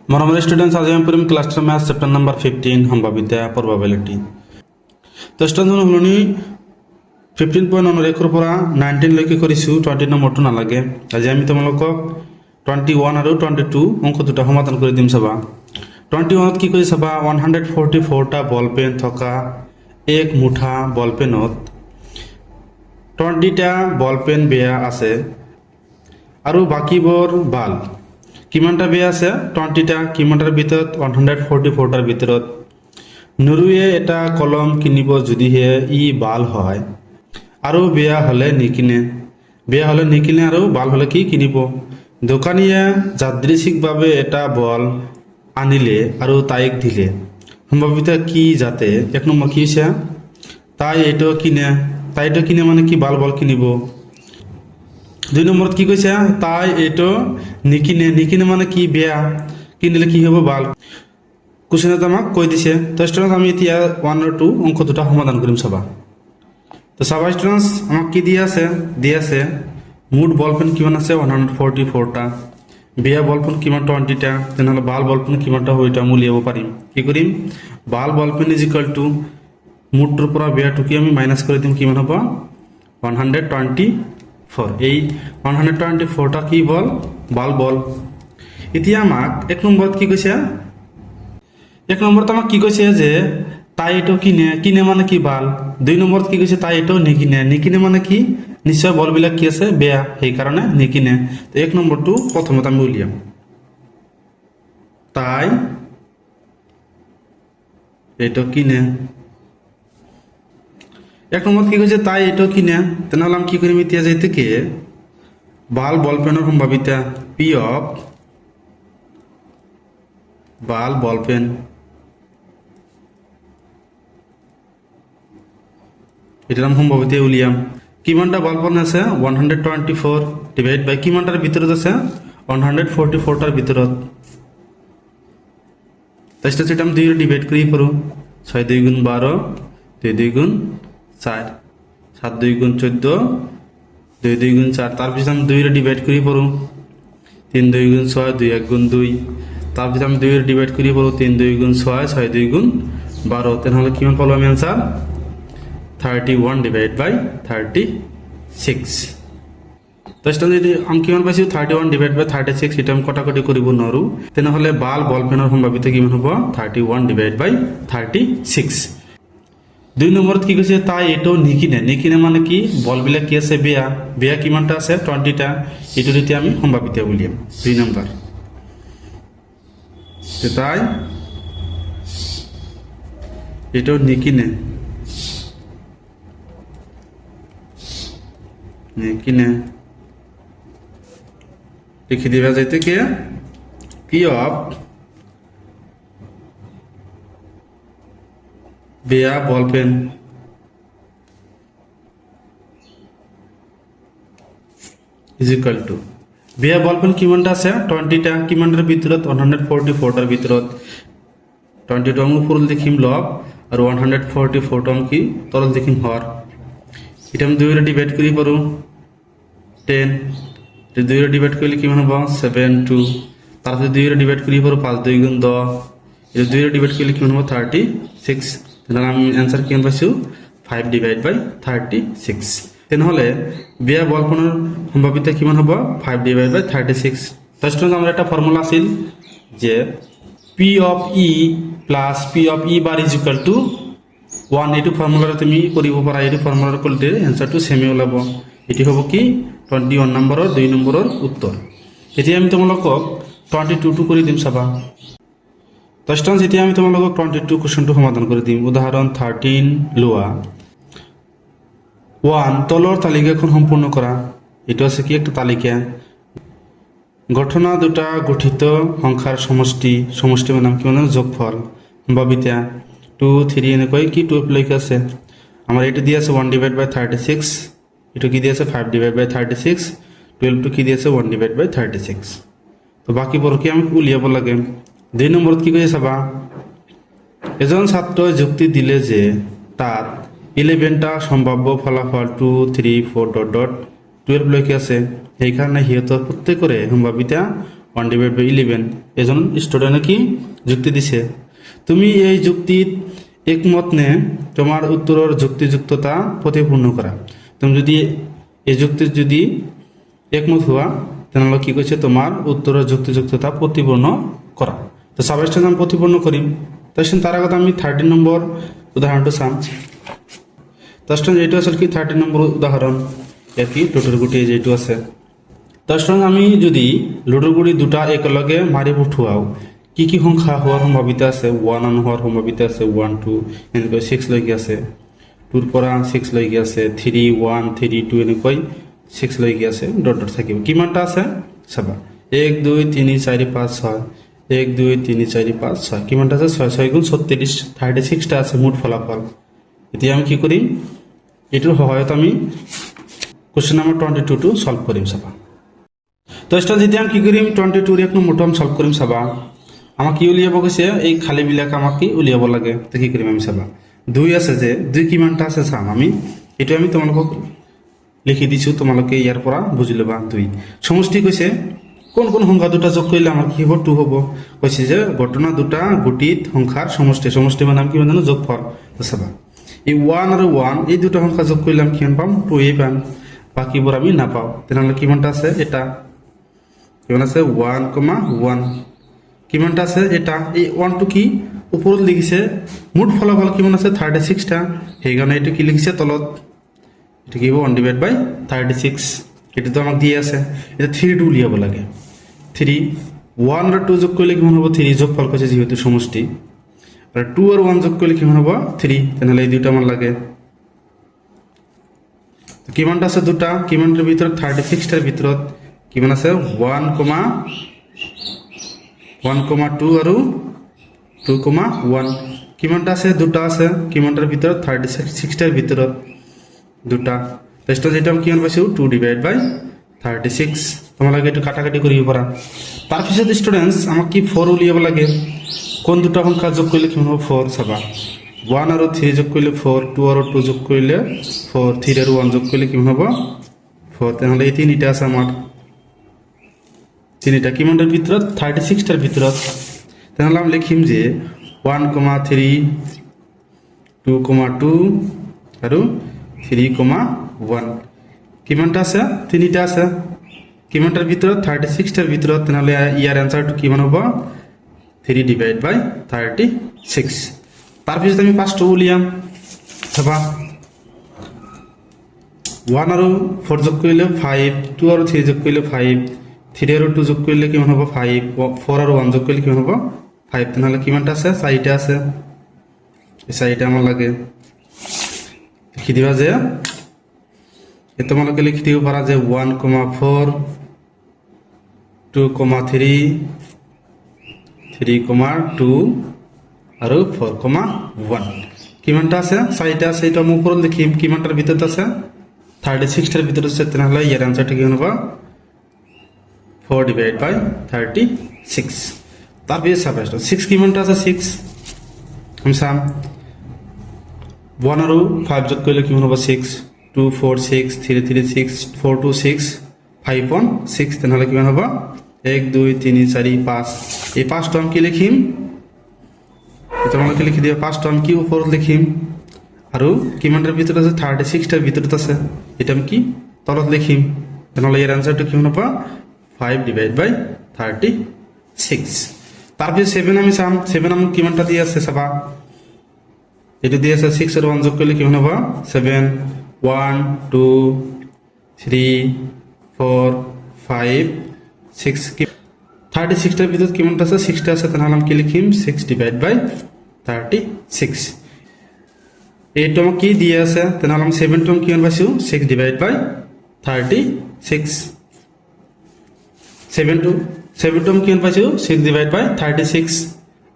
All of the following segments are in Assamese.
মৰমৰ ষ্টুডেণ্টছ আজি আমি পঢ়িম ক্লাছ 10 ম্যাথ চেপ্টাৰ নম্বৰ 15 সম্ভাৱিতা প্ৰবাবিলিটি তো ষ্টুডেণ্টছ শুনি 15.1 পৰা 19 লৈকে কৰিছো 20 নম্বৰটো নালাগে আজি আমি তোমালোকক 21 আৰু 22 অংক দুটা সমাধান কৰি দিম চাবা 21 ত কি কৰি চাবা 144 টা বল পেন থকা এক মুঠা বল পেনত 20 টা বল পেন বেয়া আছে আৰু বাকিবোৰ ভাল কিমানটা বেয়া আছে 20 টা কিমানটাৰ ভিতৰত 144 টাৰ ভিতৰত নুৰুয়ে এটা কলম কিনিব যদিহে ই ভাল হয় আৰু বেয়া হলে নিকিনে আৰু ভাল হলে কি কিনিব দোকানীয়ে যাদৃচ্ছিকভাৱে এটা বল আনিলে আৰু তাইক দিলে সম্ভাৱিতা কি যাতে এক নম্বৰ কি হৈছে তাই এইটো কিনে মানে কি ভাল বল কিনিব দুই নম্বৰত কি কৈছে তাই এইটো নিকিনে মানে কি বেয়া কিনিলে কি হ'ব ভাল কোশ্চেনত আমাক কৈ দিছে তো ষ্টুডেন্টস আমি এতিয়া 1 আৰু 2 অংক দুটা সমাধান কৰিম চাবা তো চাবা ষ্টুডেন্টস আমাক কি দি আছে মুঠ বল পেন কিমান আছে 144 টা বেয়া বল পেন কিমান 20 টা তেনেহলে ভাল বল পেন কিমানটা হয় এটা উলিয়াব পাৰিম কি কৰিম ভাল ball pen is equal to মুঠৰ পৰা বেয়াটো কি আমি মাইনাস কৰি দিম কিমান হ'ব 124 এই 124 টা কি বল ভাল বল এতিয়া আমাক এক নম্বৰত কি কৈছে এক নম্বৰত আমাক কি কৈছে যে তাই এইটো কিনে মানে কি ভাল দুই নম্বৰত কি কৈছে তাই এইটো নিকিনে মানে কি নিশ্চয় বলবিলাক কি আছে বেয়া সেই কাৰণে নিকিনে তো এক নম্বৰটো প্ৰথমতে আমি উলিয়াম তাই এইটো কিনে এক নম্বৰত কি কৈছে তাই এইটো কিনে তেনেহ'লে আমি কি কৰিম এতিয়া যে এতিকে ভাল বল পেনৰ সম্ভাৱিতা পি অফ ভাল বল পেন এটাৰ সম্ভাৱিতা উলিয়াম কিমানটা বল পেন আছে 124 ডিভাইড বাই কিমানটাৰ ভিতৰত আছে 144 টাৰ ভিতৰত তাৰপিছত এটা আমি 2 ডিভাইড কৰি পাৰো 6 2 গুণ 12 2 2 গুণ 4 7 2 গুণ 14 2 2 গুণ 4 তাৰপিছত আমি 2 ৰে ডিভাইড কৰি পাৰো 3 2 গুণ 6 2 1 গুণ 2 তাৰপিছত আমি 2 ৰে ডিভাইড কৰি পাৰো 3 2 গুণ 6 6 2 গুণ 12 তেনেহলে কিমান পালো আমি आंसर 31 ডিভাইড বাই 36 তো যদি আমি কিমান পাইছো 31 ডিভাইড বাই 36 এটা আমি কটাকটি কৰিব নোৱাৰো তেনেহলে ভাল বল পেনৰ সম্ভাৱিতা কিমান হ'ব 31 ডিভাইড বাই 36 দুই নম্বৰত কি কৈছে তাই এইটো নিকিনে মানে কি বলবিলাক কি আছে বেয়া কিমানটা আছে 20 টা এইটো এতিয়া আমি সম্ভাৱিতা উলিয়াম দুই নম্বৰ তে তাই এইটো নিকিনে লিখি দিবা যাইতে কি পি অফ বেয়া ball pen is equal to বেয়া বল পেন কিমানটা আছে 20 টা কিমানটার ভিতৰত 144 টাৰ ভিতৰত 20 টো আমি উপৰত লিখিম লব আৰু 144 টো আমি কি তলত লিখিম হৰ এটা আমি 2 ৰে ডিভাইড কৰি পাৰো 10 তে 2 ৰে ডিভাইড কৰিলে কিমান হ'ব 72 তাৰপিছত 2 ৰে ডিভাইড কৰি পাৰো 5 2 গুণ 10 এটা 2 ৰে ডিভাইড কৰিলে কিমান হ'ব 36 তেনেহলে আমি आंसर কিমান পাইছো 5 ডিভাইড বাই 36 তেনেহলে বেয়া বল পেনৰ সম্ভাৱিতা কিমান হ'ব 5 ডিভাইড বাই 36 তাহলে আমাৰ এটা ফৰ্মুলা আছিল যে P of E plus P of E bar is equal to 1 এইটো ফৰ্মুলাৰে তুমি কৰিব পাৰা এইটো ফৰ্মুলাৰ কৰিলে आंसरটো সেমে ওলাব এটি হ'ব কি 21 নম্বৰৰ 2 নম্বৰৰ উত্তৰ এতিয়া আমি তোমালোকক 22 টো কৰি দিম চাবা তো ষ্টুডেন্টস এতিয়া আমি তোমালোকক 22 কোশ্চেনটো সমাধান কৰি দিম উদাহৰণ 13 লোৱা 1 তলৰ তালিকাখন সম্পূৰ্ণ কৰা এটো আছে কি একটা তালিকা ঘটনা দুটা গঠিত সংখ্যাৰ সমষ্টি মানে কি মানে যোগফল সম্ভাৱিতা 2 3 এনেকৈ কি 12 লৈকে আছে আমাৰ এটো দি আছে 1 ডিভাইড বাই 36 এটো কি দি আছে 5 ডিভাইড বাই 36 12 টো কি দি আছে 1 ডিভাইড বাই 36 তো বাকি বৰ কি আমি উলিয়াব লাগে দুই নম্বৰত কি কৈছে চাবা এজন ছাত্ৰই যুক্তি দিলে যে তাত 11 টা সম্ভাব্য ফলাফল 2 3 4 12 লৈকে আছে সেইকাৰণে হিয়তৰ প্ৰত্যেকৰে সম্ভাৱিতা 1/11 এজন স্টুডেন্টে কি যুক্তি দিছে তুমি এই যুক্তিত একমত নে তোমার উত্তরের যুক্তিযুক্ততা প্রতিপূর্ণ করা তুমি যদি এই যুক্তির যদি একমত হওয়া তাহলে কি কইছে তোমার উত্তরের যুক্তিযুক্ততা প্রতিপূর্ণ করা তো সাবজেক্টটা আমি প্রতিপূর্ণ করি তার আগে আমি 13 নম্বর উদাহরণটা চাম তার এইটো আসলে কি 13 নম্বর উদাহরণ এর কি টোটাল গুটি যেটো আছে তার আমি যদি লুডুর গুড়ি দুটা একেলগে মারি উঠোয়াও কি সংখ্যা হওয়ার সম্ভাৱিতা আছে 1 হওয়াৰ সম্ভাৱিতা আছে 1 2 এনেকৈ 6 লৈকে আছে 2 পৰা 6 লৈকে আছে 3 1 3 2 এনেকৈ 6 লৈকে আছে ডট ডট থাকিব কিমানটা আছে চাবা 1 2 3 4 5 6 1 2 3 4 5 6 কিমানটা আছে 6 6 গুণ 36 36টা আছে মুঠ ফলাফল এতিয়া আমি কি কৰিম এটোৰ সহায়ত আমি কোশ্চেন নাম্বাৰ 22 টু সলভ কৰিম চাবা তো এটা যেতিয়া আমি কি কৰিম 22 এক নম্বৰটো আমি সলভ কৰিম চাবা আমাক কি উলিয়াব কৈছে এই খালি বিলাক আমাক কি উলিয়াব লাগে তো কি কৰিম আমি চাবা 2 আছে যে 2 কিমানটা আছে চাম আমি এটো আমি তোমালোকক লিখি দিছো তোমালোকে ইয়াৰ পৰা বুজি লবা 2 সমষ্টি কৈছে কোন কোন সংখ্যা দুটা যোগ কৰিলে আমাৰ কি হ'ব 2 হ'ব কৈছে যে ঘটনা দুটা গুটিত সংখ্যাৰ সমষ্টি মানে নাম কি জানো যোগফল তো চাবা এই 1 আৰু 1 এই দুটা সংখ্যা যোগ কৰিলে আমি কিমান পাম 2 এই পাম বাকিবোৰ আমি নাপাও তেনেহলে কিমানটা আছে এটা কিমান আছে 1,1 কিমানটা আছে এটা এই 1 টু কি উপৰত লিখিছে মুঠ ফলাফল কিমান আছে 36টা সেইকাৰণে এটো কি লিখিছে তলত এটো কি হ'ব 1/36 এটো তো আমাক দিয়ে আছে এটা 3 টু উলিয়াব লাগে 3 1 আৰু 2 যোগ কৰিলে কিমান হ'ব 3 যোগফল কৈছে যেহেতু সমষ্টি আৰু 2 আৰু 1 যোগ কৰিলে কিমান হ'ব 3 তেনেহলে এই দুটা মান লাগে তো কিমানটা আছে দুটা কিমানটাৰ ভিতৰত 36টাৰ ভিতৰত কিমান আছে 1,2 আৰু 2,1 কিমানটা আছে দুটা আছে কিমানটাৰ ভিতৰত 36টাৰ ভিতৰত দুটা টেস্ট যেটা আমি কিমান পাইছো 2/36 তোমালোকে এটো কাটাকাটি কৰিব পাৰা তাৰ পিছত স্টুডেন্টস আমাক কি 4 উলিয়াব লাগে কোন দুটা সংখ্যা যোগ কৰিলে কিমান হ'ব 4 চাবা 1 আৰু 3 যোগ কৰিলে 4 2 আৰু 2 যোগ কৰিলে 4 3 আৰু 1 যোগ কৰিলে কিমান হ'ব 4 তেনেহলে এই তিনিটা আছে আমাৰ তিনিটা কিমানটাৰ ভিতৰত 36টাৰ ভিতৰত তেনেহলে আমি লিখিম যে 1,3 2,2 আৰু 3,1 কিমানটা আছে তিনিটা আছে কিমানটাৰ ভিতৰত 36টাৰ ভিতৰত তেনেহলে ইয়াৰ আনসাৰটো কিমান হ'ব 3/36 তাৰ পিছত আমি পাঁচটো উলিয়াম চাবা 1 আৰু 4 যোগ কৰিলে 5 2 আৰু 3 যোগ কৰিলে 5 3 আৰু 2 যোগ কৰিলে কিমান হ'ব 5 4 আৰু 1 যোগ কৰিলে কিমান হ'ব 5 তেনেহলে কিমানটা আছে 4টা আছে এই 4টা আমাৰ লাগে লিখি দিবা যে তোমালোকে লিখি দিব পাৰা যে 1,4 2,3 3,2 আৰু 4,1 কিমানটা আছে 4টা আছে এটা আমি ওপৰত লিখিম কিমানটাৰ ভিতৰত আছে 36টাৰ ভিতৰত আছে তেনেহলে ইয়াৰ আনসাৰটো কি হ'ব 4/36 তাৰপিছত চাবা 6 কিমানটা আছে 6 আমি চাম 1 আৰু 5 যোগ কৰিলে কিমান হ'ব 6 2 4 6 3 3 6 4 2 6 5 1 6 তেনেহলে কিমান হ'ব 1 2 3 4 5 এই পাঁচটো আমি কি লিখিম তোমালোকে লিখি দিয়া পাঁচটো আমি কি ওপৰত লিখিম আৰু কিমানটাৰ ভিতৰত আছে 36টাৰ ভিতৰত আছে এটা আমি কি তলত লিখিম তেনেহলে ইয়াৰ আনসাৰটো কিমান হ'ব 5/36 তাৰপিছত 7 আমি চাম 7 আমি কিমানটা দিয়ে আছে চাবা এটো দিয়ে আছে 6 আৰু 1 যোগ কৰিলে কিমান হ'ব 7 1 2 3 4 5 6 36টাৰ ভিতৰত কিমানটা আছে 6টা আছে তেনেহলে আমি কি লিখিম 6/36 এইটো আমাক কি দিয়ে আছে তেনেহলে আমি 7টো কিমান পাইছো 6/36 7টো আমি কিমান পাইছো 6/36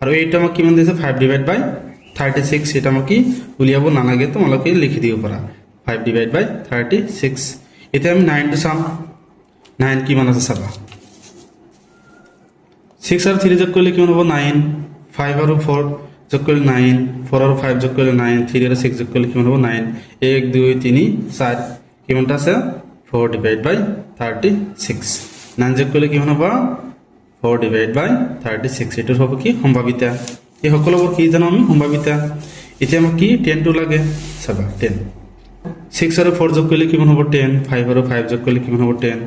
আৰু এইটো আমাক কিমান দিছে 5/36 এটা আমাক কি উলিয়াব নালাগে তোমালোকে লিখি দিব পাৰা 5/36 এতিয়া আমি 9 টো চাম 9 কিমান আছে চাবা 6 আৰু 3 যোগ কৰিলে কিমান হ'ব 9 5 আৰু 4 যোগ কৰিলে 9 4 আৰু 5 যোগ কৰিলে 9 3 আৰু 6 যোগ কৰিলে কিমান হ'ব 9 1 2 3 4 কিমানটা আছে 4/36 9 যোগ কৰিলে কিমান হ'ব 4 ডিভাইড বাই 36 এটাৰ হবে কি সম্ভাৱিতা এই সকলোবোৰ কি জানো আমি সম্ভাৱিতা এতিয়া আমাক কি 10 টো লাগে চাবা 10 6 আৰু 4 যোগ কৰিলে কিমান হ'ব 10 5 আৰু 5 যোগ কৰিলে কিমান হ'ব 10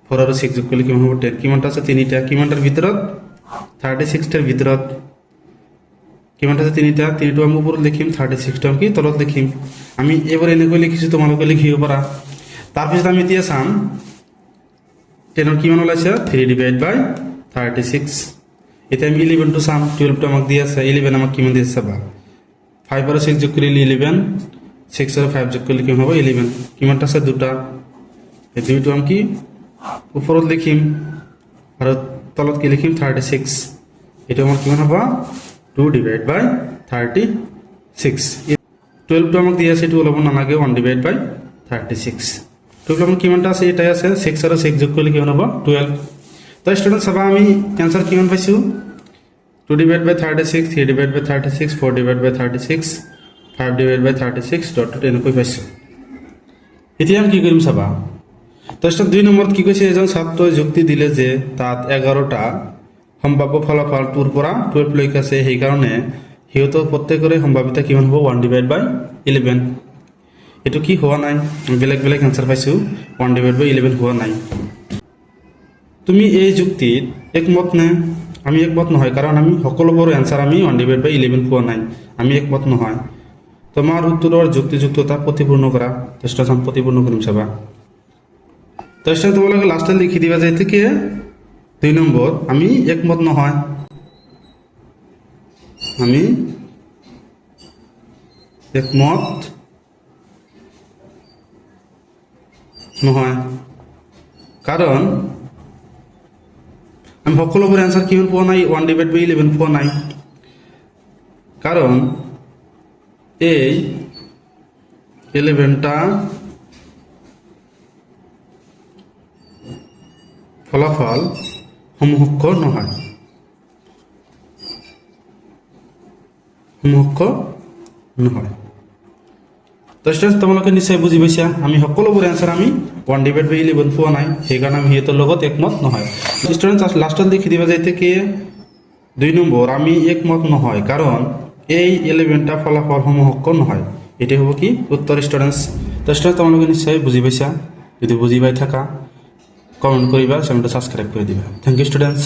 4 আৰু 6 যোগ কৰিলে কিমান হ'ব 10 কিমানটা আছে তিনিটা কিমানটাৰ ভিতৰত 36 টাৰ ভিতৰত কিমানটা আছে তিনিটা তিনিটো আমি ওপৰত লিখিম 36 টো আমি তলত লিখিম আমি এবাৰ এনেকৈ লিখিছো তোমালোকে লিখিব পাৰা তাৰপিছত আমি এতিয়া চাম 10 ৰ কিমান ওলাইছে 3 ডিভাইড বাই 36 এটা আমি 11 টো চাম 12 টো আমাক দি আছে 11 আমাক কিমান দিছে চাবা 5 আৰু 6 যোগ কৰিলে 11 6 আৰু 5 যোগ কৰিলে কিমান হ'ব 11 কিমানটা আছে দুটা এই দুইটো আমি কি ওপৰত লিখিম আৰু তলত কি লিখিম 36 এটা আমাৰ কিমান হ'ব 2 ডিভাইড বাই 36 12 টো আমাক দি আছে এটো ওলাব নালাগে 1 ডিভাইড বাই 36 12 আমাৰ কিমানটা আছে এটাই আছে 6 আৰু 6 যোগ কৰিলে কিমান হ'ব 12 তো স্টুডেন্ট সবা আমি आंसर কিমান পাইছো 2 ডিভাইড বাই 36 3 ডিভাইড বাই 36 4 ডিভাইড বাই 36 5 ডিভাইড বাই 36 ডট ডট এনেকৈ পাইছো এতিয়া আমি কি কৰিম চাবা তো স্টুডেন্ট 2 নম্বৰত কি কৈছে এজন ছাত্ৰই যুক্তি দিলে যে তাত 11টা সম্ভাব্য ফলাফল 2 ৰ পৰা 12 লৈকে আছে সেই কাৰণে হিয়তৰ প্ৰত্যেকৰে সম্ভাৱিতা কিমান হ'ব 1 ডিভাইড বাই 11 এটো কি হোৱা নাই বেলেগ বেলেগ आंसर পাইছো 1 ডিভাইড বাই 11 হোৱা নাই তুমি এই যুক্তিত একমত নে আমি একমত নহয় কাৰণ আমি সকলোবোৰ आंसर আমি 1 ডিভাইড বাই 11 পোৱা নাই আমি একমত নহয় তোমাৰ উত্তৰৰ যুক্তিযুক্ততা প্ৰতিপূৰ্ণ কৰা চেষ্টা চাম প্ৰতিপূৰ্ণ কৰিম চাবা চেষ্টা তোমালোকে লাষ্টে লিখি দিবা যে থেকে 2 নম্বৰ আমি একমত নহয় আমি একমত নহয় কাৰণ আমি সকলোবোৰ आंसर কিমান পোৱা নাই 1 ডিভাইড বাই 11 পোৱা নাই কাৰণ এই 11টা ফলাফল সমহক্ষ নহয় তো স্টুডেন্টস তোমালোকে নিশ্চয় বুজি পাইছা আমি সকলোবোৰ आंसर আমি 1 ডিভাইড বাই 11 পোৱা নাই সেই কাৰণে আমি হেতৰ লগত একমত নহয় স্টুডেন্টস লাষ্টত লিখি দিবা যে থেকে 2 নম্বৰ আমি একমত নহয় কাৰণ এই 11টা ফলাফল সমহক্ষ নহয় এটি হ'ব কি উত্তৰ স্টুডেন্টস তো স্টুডেন্টস তোমালোকে নিশ্চয় বুজি পাইছা যদি বুজি পাই থাকা কমেন্ট কৰিবা চ্যানেলটো সাবস্ক্ৰাইব কৰি দিবা থ্যাংক ইউ স্টুডেন্টস